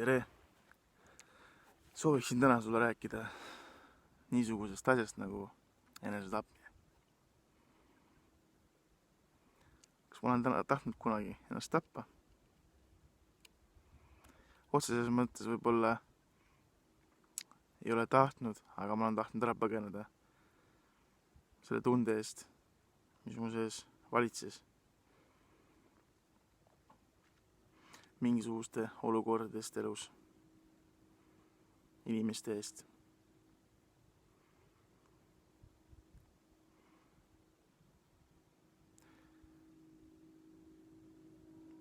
tere! Sooviksin täna sulle rääkida niisugusest asjast nagu enesetapmine. Kas ma olen täna tahtnud kunagi ennast tappa? Otseses mõttes võib-olla ei ole tahtnud, aga ma olen tahtnud ära põgeneda selle tunde eest, mis mu sees valitses mingisuguste olukordadest elus inimeste eest.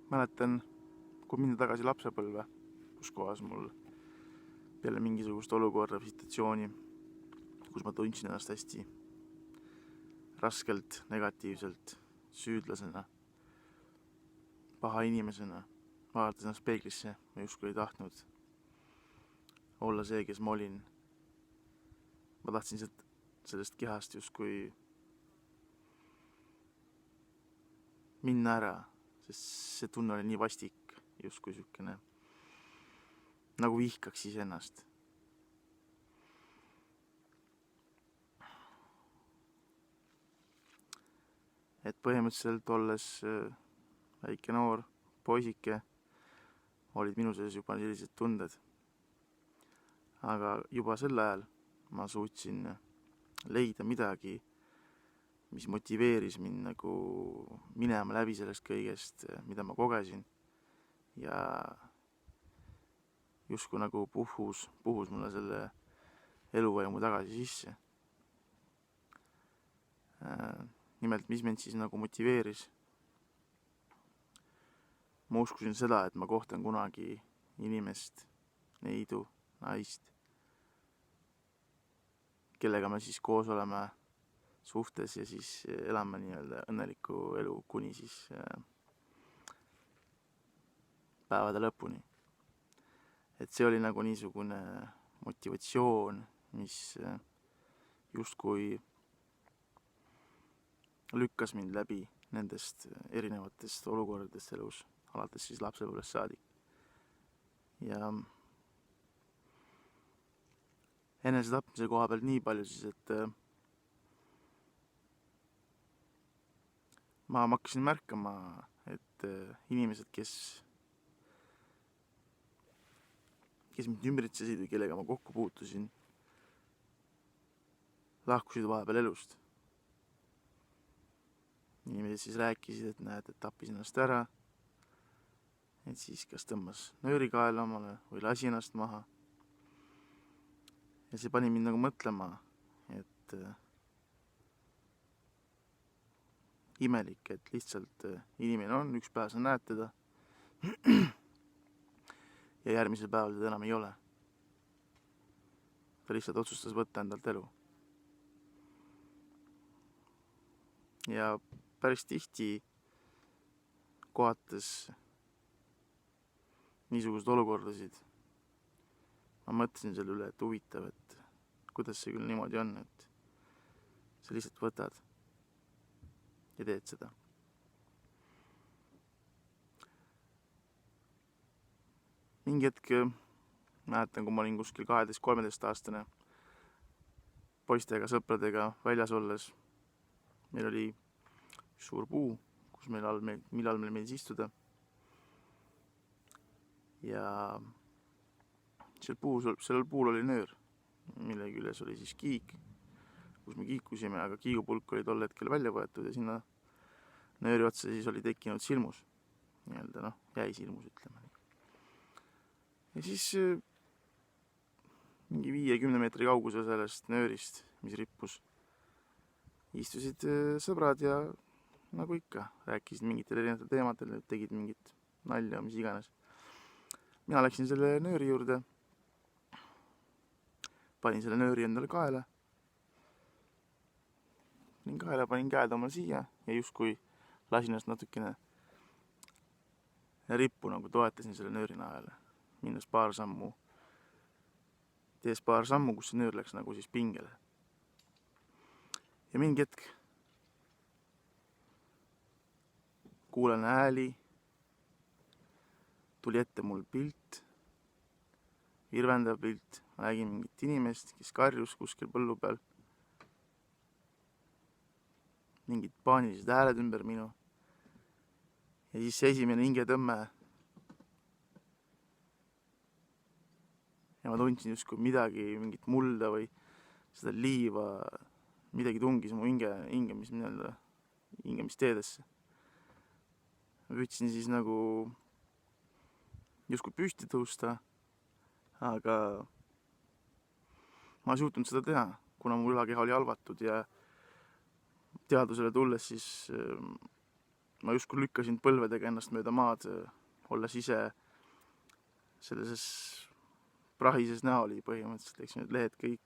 Mäletan, kui minna tagasi lapsepõlve, kus kohas mul peale mingisugust olukorda või situatsiooni, kus ma tundsin ennast hästi raskelt, negatiivselt, süüdlasena, paha inimesena, vaadates ennast peeglisse, ma justkui ei tahtnud olla see, kes ma olin. Ma tahtsin sellest kehast justkui minna ära, sest see tunne oli nii vastik, justkui sükene, nagu vihkaks iseennast. Et põhimõtteliselt olles väike noor poisike, olid minu sees juba sellised tunded. Aga juba sel ajal ma suutsin leida midagi, mis motiveeris mind nagu minema läbi sellest kõigest, mida ma kogesin. Ja justkui nagu puhus mulle selle eluvõimu tagasi sisse. Nimelt, mis mind siis nagu motiveeris? Ma uskusin seda, et ma kohtan kunagi inimest, neidu, naist, kellega me siis koos oleme suhtes ja siis elame nii-öelda õnnelikku elu kuni siis päevade lõpuni. Et see oli nagu niisugune motivatsioon, mis justkui lükkas mind läbi nendest erinevatest olukordadest elus, alates siis lapsepõlvest saadik. Ja enesetapmise koha pealt nii palju siis, et ma hakkasin märkama, et inimesed, kes mind ümbritsesid või kellega ma kokku puutusin, lahkusid vahepeal elust. Inimesed siis rääkisid, et näed, et tappis ennast ära, et siis kas tõmbas nööri kaela omale või lasi ennast maha. Ja see pani mind nagu mõtlema, et imelik, et lihtsalt inimene on, üks päev sa näed teda ja järgmisel päeval teda enam ei ole. Ta lihtsalt otsustas võtta endalt elu. Ja päris tihti kohates niisugused olukordasid ma mõtlesin selle üle, et huvitav, et kuidas see küll niimoodi on, et sa lihtsalt võtad ja teed seda. Mingi hetk mäletan, kui ma olin kuskil 12-13 aastane poistega, sõpradega väljas olles. Meil oli suur puu, millal meil meeldis istuda. Ja sellel puul oli nöör, mille küljes oli siis kiik, kus me kiikusime, aga kiigupulk oli tol hetkel välja võetud ja sinna nööri otsa siis oli tekkinud silmus. Nii-öelda jäi silmus, ütleme. Ja siis mingi 5-10 meetri kauguse sellest nöörist, mis rippus, istusid sõbrad ja nagu ikka, rääkisid mingitel erinevatel teemadel, tegid mingit nalja, mis iganes. Mina läksin selle nööri juurde, panin selle nööri endale kaela, panin käed omal siia ja justkui lasin ennast natukene rippu, nagu toetasin selle nööri najale, minnes tees paar sammu, kus see nöör läks nagu siis pingele. Ja mingi hetk kuulen hääli, tuli ette mul pilt, virvendav pilt, ma nägin mingit inimest, kes karjus kuskil põllu peal. Mingid paanilised hääled ümber minu. Ja siis see esimene hingetõmme. Ja ma tundsin justkui midagi, mingit mulda või seda liiva, midagi tungis mu hingamisteedesse. Ma püüdsin siis nagu justkui püsti tõusta, aga ma ei suutnud seda teha, kuna mu ülakeha oli halvatud ja teadvusele tulles siis ma justkui lükkasin põlvedega ennast mööda maad, olles ise sellises prahises näoli põhimõtteliselt, eks need lehed kõik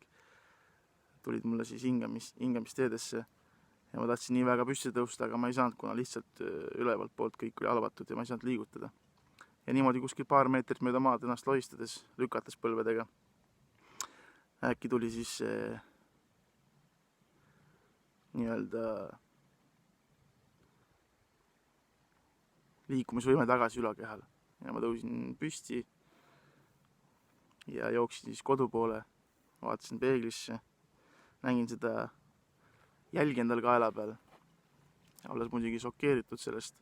tulid mulle siis hingamisteedesse ja ma tahtsin nii väga püsti tõusta, aga ma ei saanud, kuna lihtsalt ülevalt poolt kõik oli halvatud ja ma ei saanud liigutada. Ja niimoodi kuskil paar meetrit mööda maad ennast lohistades, lükates põlvedega. Äkki tuli siis nii-öelda liikumisvõime tagasi ülakehal. Ja ma tõusin püsti ja jooksin siis kodu poole, vaatasin peeglisse, nägin seda jälgi endal kaela peal. Olles muidugi šokeeritud sellest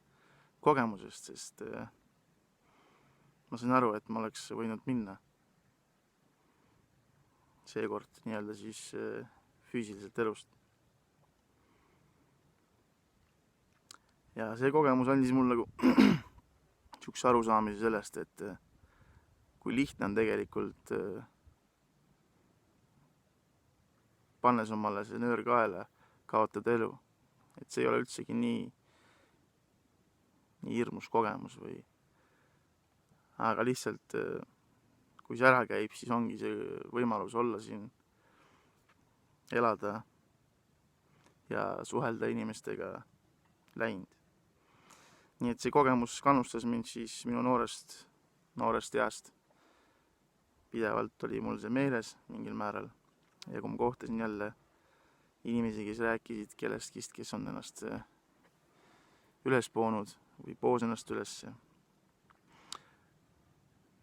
kogemusest, sest ma sain aru, et ma oleks võinud minna seekord nii-öelda siis füüsiliselt elust. Ja see kogemus andis mulle sihukese arusaamise sellest, et kui lihtne on tegelikult pannes omale see nöör kaela kaotada elu. Et see ei ole üldsegi nii hirmus kogemus või aga lihtsalt kui see ära käib, siis ongi see võimalus olla siin, elada ja suhelda inimestega läinud. Nii et see kogemus kannustas mind siis minu noorest east. Pidevalt oli mul see meeles mingil määral ja kui ma kohtasin jälle inimesi, kes rääkisid kellestki, kes on ennast üles poonud või poos ennast ülesse.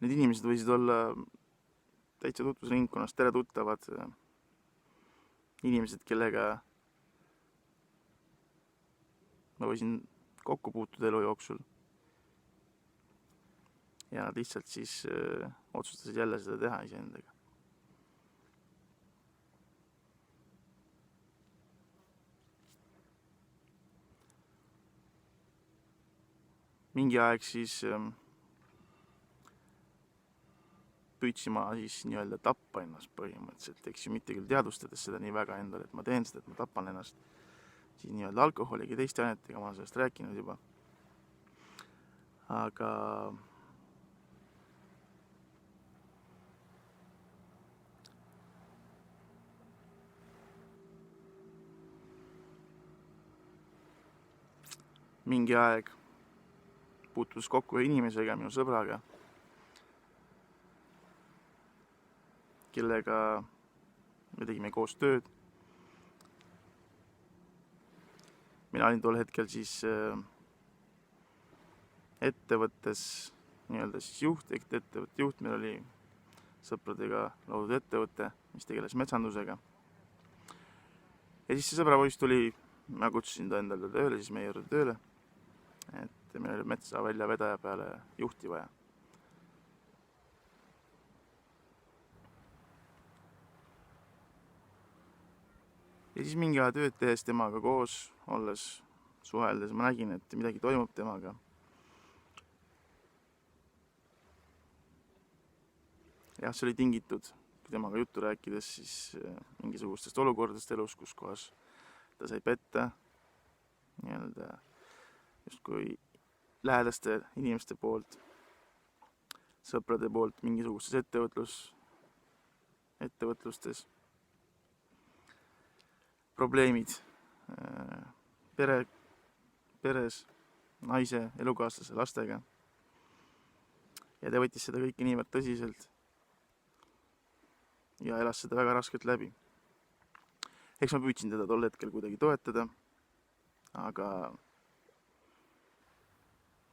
Need inimesed võisid olla täitsa tutvusringkonnast tere tuttavad inimesed, kellega ma võisin kokku puutuda elu jooksul. Ja nad lihtsalt siis otsustasid jälle seda teha iseendaga. Mingi aeg siis püüdsin ma siis nii-öelda tappa ennast põhimõtteliselt, eks ju, mitte küll teadvustades seda nii väga endale, et ma teen seda, et ma tapan ennast siis nii-öelda alkoholiga ja teiste ainetega, ma olen sellest rääkinud juba. Aga mingi aeg puutus kokku ühe inimesega, minu sõbraga, kellega me tegime koos tööd. Mina olin tol hetkel siis ettevõttes nii-öelda siis ettevõtte juht, meil oli sõpradega loodud ettevõte, mis tegeles metsandusega. Ja siis see sõbrapoiss tuli, ma kutsusin ta endale tööle, siis meie juurde tööle, et meil oli metsa väljavedaja peale juhti vaja. Ja siis mingi aja tööd tehes temaga koos, olles suheldes, ma nägin, et midagi toimub temaga. Jah, see oli tingitud, kui temaga juttu rääkides, siis mingisugustest olukordadest elus, kus kohas ta sai petta, nii-öelda justkui lähedaste inimeste poolt, sõprade poolt mingisugustes ettevõtlustes. Probleemid peres, naise, elukaaslase, lastega. Ja ta võttis seda kõike niivõrd tõsiselt ja elas seda väga raskelt läbi. Eks ma püüdsin teda tol hetkel kuidagi toetada, aga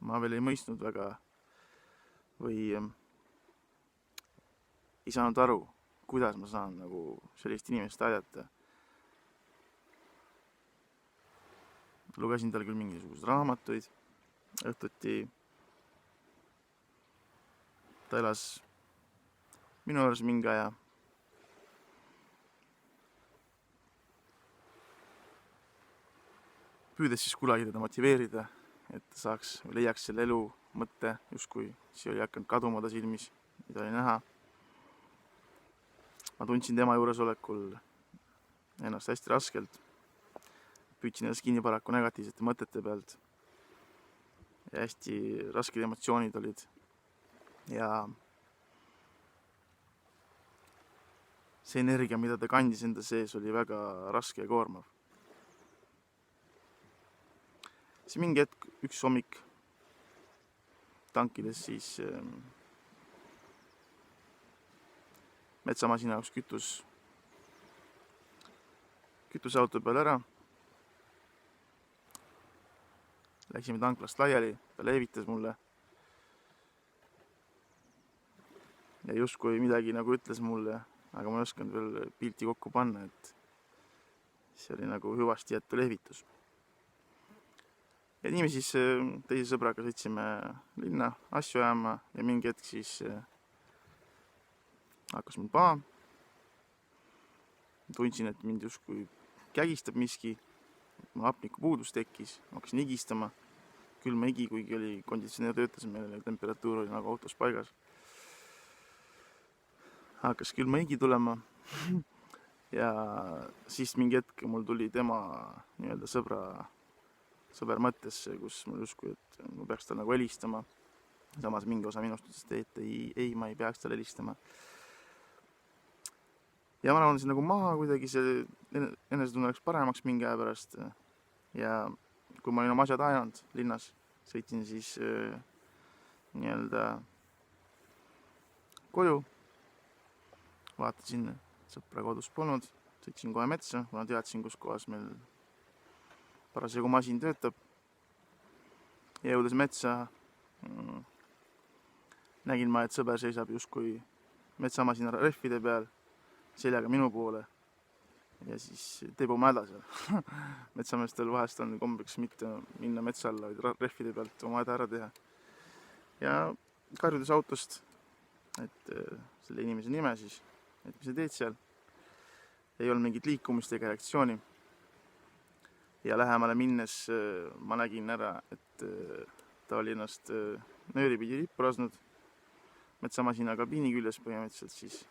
ma veel ei mõistnud väga või ei saanud aru, kuidas ma saan nagu sellist inimest aidata. Lugesin tal küll mingisuguseid raamatuid, õhtuti ta elas minu juures mingi aja. Püüdes siis kunagi teda motiveerida, et ta saaks või leiaks selle elu mõtte, justkui see oli hakanud kaduma ta silmis, mida oli näha. Ma tundsin tema juuresolekul ennast hästi raskelt. Püüdsin ennast kinni paraku negatiivsete mõtete pealt. Ja hästi rasked emotsioonid olid. Ja see energia, mida ta kandis enda sees, oli väga raske ja koormav. See mingi hetk, üks hommik tankides siis metsamasina jaoks kütuseauto peal ära. Läksime tanklast laiali, ta leevitas mulle. Ja justkui midagi nagu ütles mulle, aga ma ei osanud veel pilti kokku panna, et see oli nagu hüvasti jättu leevitus. Ja niime siis teise sõbraga sõitsime linna asju ajama ja mingi hetk siis hakkas mul paha. Tundsin, et mind justkui kägistab miski, mul hapniku puudus tekkis, ma hakkasin higistama. Külma higi, kuigi oli konditsioneer töötas, meil temperatuur oli nagu autos paigas. Hakkas külma higi tulema ja siis mingi hetk mul tuli tema nii-öelda sõber mõttesse, kus mul justkui, et ma peaks tal nagu helistama. Samas mingi osa minust ütles, et ei, ma ei peaks tal helistama. Ja ma rahunesin nagu maha, kuidagi see enesetunne läks paremaks mingi aja pärast. Ja kui ma olin oma asjad ajanud linnas, sõitsin siis nii-öelda koju. Vaatasin, sõpra kodus polnud, sõitsin kohe metsa, kuna teadsin, kus kohas meil parasjagu masin töötab. Ja jõudes metsa nägin ma, et sõber seisab justkui metsamasina rehvide peal, seljaga minu poole ja siis teeb oma häda seal. Metsameestel vahest on kombeks mitte minna metsa alla, vaid rehvide pealt oma häda ära teha. Ja karjudes autost, et selle inimese nime siis, et mis sa teed seal. Ei olnud mingit liikumist ega reaktsiooni. Ja lähemale minnes ma nägin ära, et ta oli ennast nööripidi rippu lasnud metsamasina kabiini küljes põhimõtteliselt siis.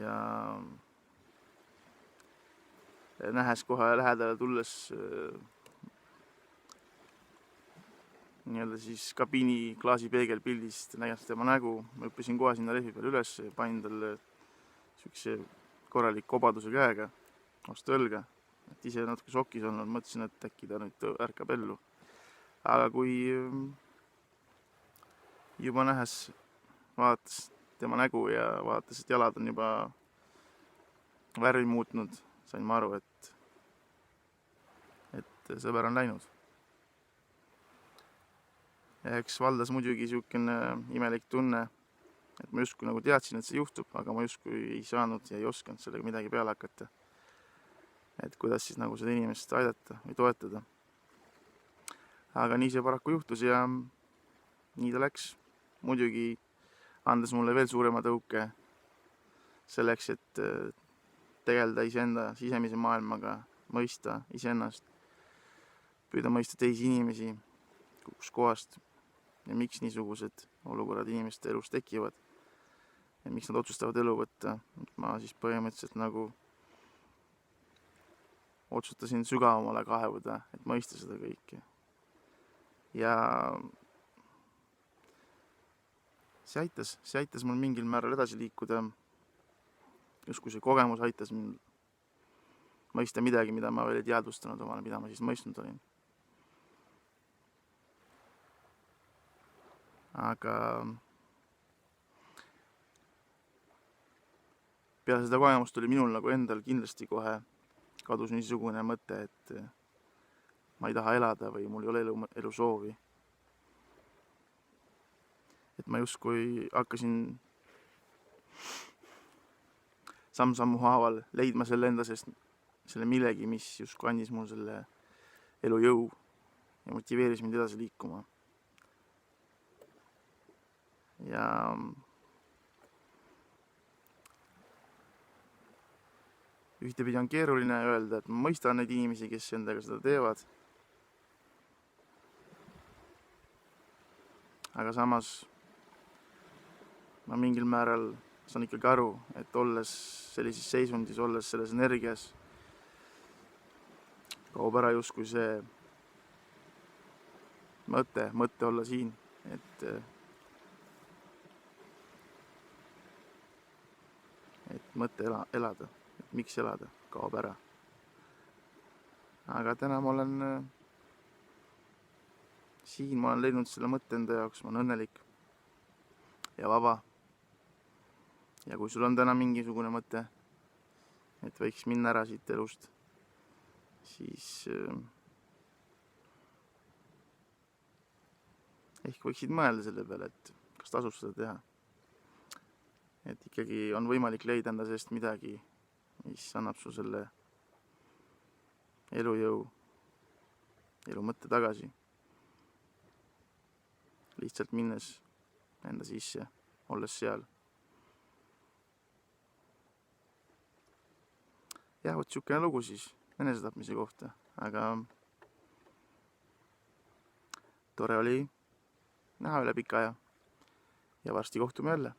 Ja nähes kohe lähedale tulles nii-öelda siis kabiini klaasipeegelpildist nägin tema nägu. Ma hüppasin kohe sinna rehvi peale üles, panin talle sükse korraliku obaduse käega vastu õlga. Et ise natuke šokis olnud, mõtlesin, et äkki ta nüüd ärkab ellu. Aga kui juba nähes vaatas tema nägu ja vaatas, et jalad on juba värvi muutnud, sain ma aru, et sõber on läinud. Ja eks valdas muidugi siukene imelik tunne, et ma justkui nagu teadsin, et see juhtub, aga ma justkui ei saanud ja ei osanud sellega midagi peale hakata. Et kuidas siis nagu seda inimest aidata või toetada. Aga nii see paraku juhtus ja nii ta läks. Muidugi andes mulle veel suurema tõuke selleks, et tegeleda iseenda sisemise maailmaga, mõista iseennast, püüda mõista teisi inimesi, kus kohast ja miks niisugused olukorrad inimeste elus tekivad ja miks nad otsustavad elu võtta. Ma siis põhimõtteliselt nagu otsustasin sügavamale kaevuda, et mõista seda kõike. Ja see aitas mul mingil määral edasi liikuda. Justkui see kogemus aitas mul mõista midagi, mida ma veel ei teadvustanud omale, mida ma siis mõistnud olin. Aga peale seda kogemust oli minul nagu endal kindlasti kohe kadus niisugune mõte, et ma ei taha elada või mul ei ole elu soovi. Et ma justkui hakkasin samm-sammu haaval leidma selle enda seest, selle millegi, mis justkui andis mul selle elujõu ja motiveeris mind edasi liikuma. Ja ühtepidi on keeruline öelda, et ma mõistan neid inimesi, kes endaga seda teevad. Aga samas ma mingil määral saan ikkagi aru, et olles sellises seisundis, olles selles energias, kaob ära justkui see mõte olla siin, et mõte elada, et miks elada, kaob ära. Aga täna ma olen siin, ma olen leidnud selle mõtte enda jaoks, ma olen õnnelik ja vaba. Ja kui sul on täna mingisugune mõte, et võiks minna ära siit elust, siis ehk võiksid mõelda selle peale, et kas tasub seda teha. Et ikkagi on võimalik leida enda seest midagi, mis annab su selle elujõu, elu mõtte tagasi. Lihtsalt minnes enda sisse, olles seal. Ja võt siukene lugu siis enesetapmise kohta, aga tore oli näha üle pika aja ja varsti kohtume jälle.